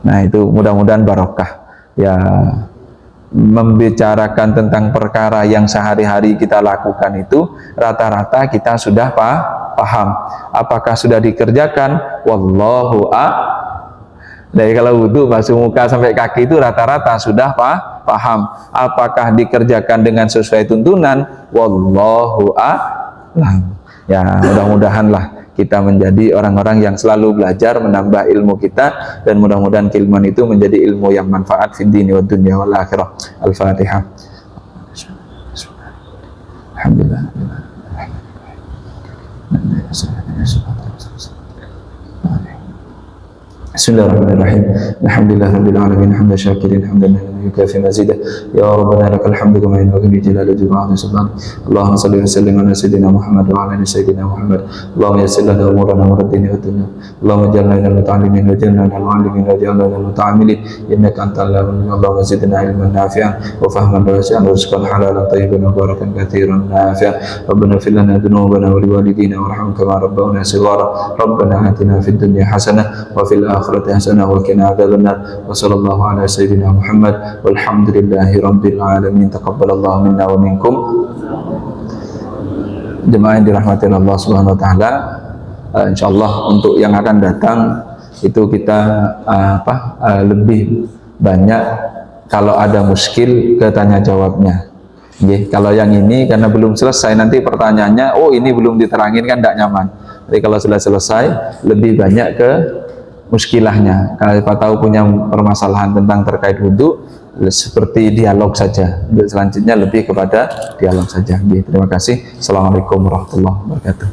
Nah itu mudah-mudahan barokah ya, membicarakan tentang perkara yang sehari-hari kita lakukan itu rata-rata kita sudah paham. Apakah sudah dikerjakan? Wallahu Dari kalau wudhu basuh muka sampai kaki itu rata-rata sudah paham. Apakah dikerjakan dengan sesuai tuntunan? Wallahu a'lam. Ya mudah-mudahanlah kita menjadi orang-orang yang selalu belajar, menambah ilmu kita, dan mudah-mudahan keilmuan itu menjadi ilmu yang manfaat fid dini wad dunya wal akhirah. Al-Fatihah. Alhamdulillah. Bismillahirrahmanirrahim. Alhamdulillahirabbil alamin, hamdan syakirin, hamdan yukafi mazidah. Ya Rabbana lakal hamdu kama yanbaghi li jalali wajhika wa 'azimi sultanik. Allahumma shalli wa sallim ala sayyidina Muhammad wa ala ali sayyidina Muhammad. Allahumma yassir lana umurana wa raddina wa dunya. Allahumma ij'alna minal muta'allimin wa ij'alna minal 'alimin wa ij'alna minal muta'ammilin. Innaka antal 'alim. Allahumma zidna ilman nafi'an wa fahman wasi'an wa rizqan halalan tayyiban wa barakan katsiran nafi'an. Rabbana ighfir lana dhunubana wa liwalidina warhamhum kama rabbawna shighara. Rabbana atina fid dunya hasanah wa fil akhirati hasanah wa qina adzabannar. Wa sallallahu ala sayyidina Muhammad walhamdulillahi rabbil alamin. Taqabbalallahu minna wa minkum. Jemaah yang dirahmati Allah Subhanahu wa taala, insyaallah untuk yang akan datang itu kita lebih banyak kalau ada muskil ke tanya jawabnya. Kalau yang ini karena belum selesai nanti pertanyaannya, oh ini belum diterangin kan tidak nyaman. Jadi kalau sudah selesai lebih banyak ke muskilahnya. Kalau siapa tahu punya permasalahan tentang terkait wudhu, seperti dialog saja. Untuk selanjutnya lebih kepada dialog saja. Terima kasih. Assalamualaikum warahmatullahi wabarakatuh.